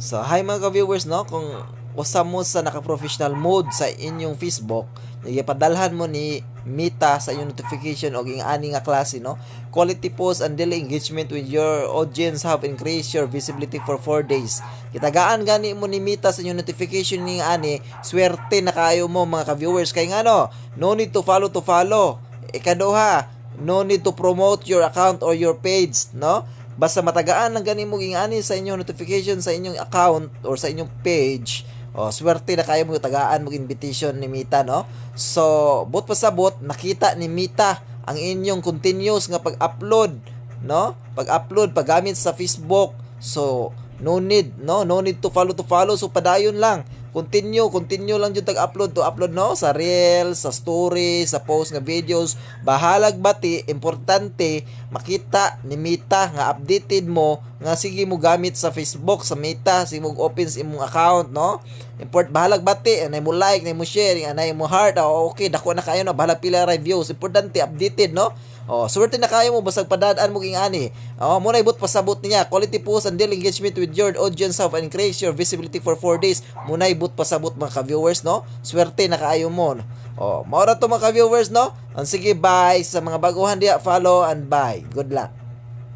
So, hi mga ka-viewers, no? Kung usa mo sa naka-professional mode sa inyong Facebook, ipadalhan mo ni Meta sa inyong notification o ging ani nga klase, no? Quality post and daily engagement with your audience have increased your visibility for 4 days. Kitagaan gani mo ni Meta sa inyong notification ni ani, swerte na kayo mo mga ka-viewers. Kay nga no need to follow. Ikaduha, no need to promote your account or your page, no? Basta matagaan lang gani mo gingani sa inyong notification sa inyong account or sa inyong page, swerte na kayo mo tagaan mo invitation ni Meta, no? So, but pasabot nakita ni Meta ang inyong continuous nga pag-upload, no? Pag-upload paggamit sa Facebook. So, no need to follow. So, padayon lang. Continue lang jud tag-upload to upload, no? Sa reels, sa stories, sa post nga videos. Bahalag bati, importante makita ni Meta nga updated mo nga sige mo gamit sa Facebook, sa Meta, sige mo open sa imong account, no? Bahalag bati, anay mo like, anay mo share, anay mo heart, okay, dako na kayo na, bahalag pila reviews. Importante updated, no? Swerte na kayo mo basag padadaan mo ging ani. Muna ibot pasabot niya. Quality post and daily engagement with your audience have increased your visibility for 4 days. Muna ibot pasabot mga ka-viewers, no? Swerte na kayo mo. Maura to mga ka-viewers, no? Sige, bye sa mga baguhan diya, follow and bye. Good luck.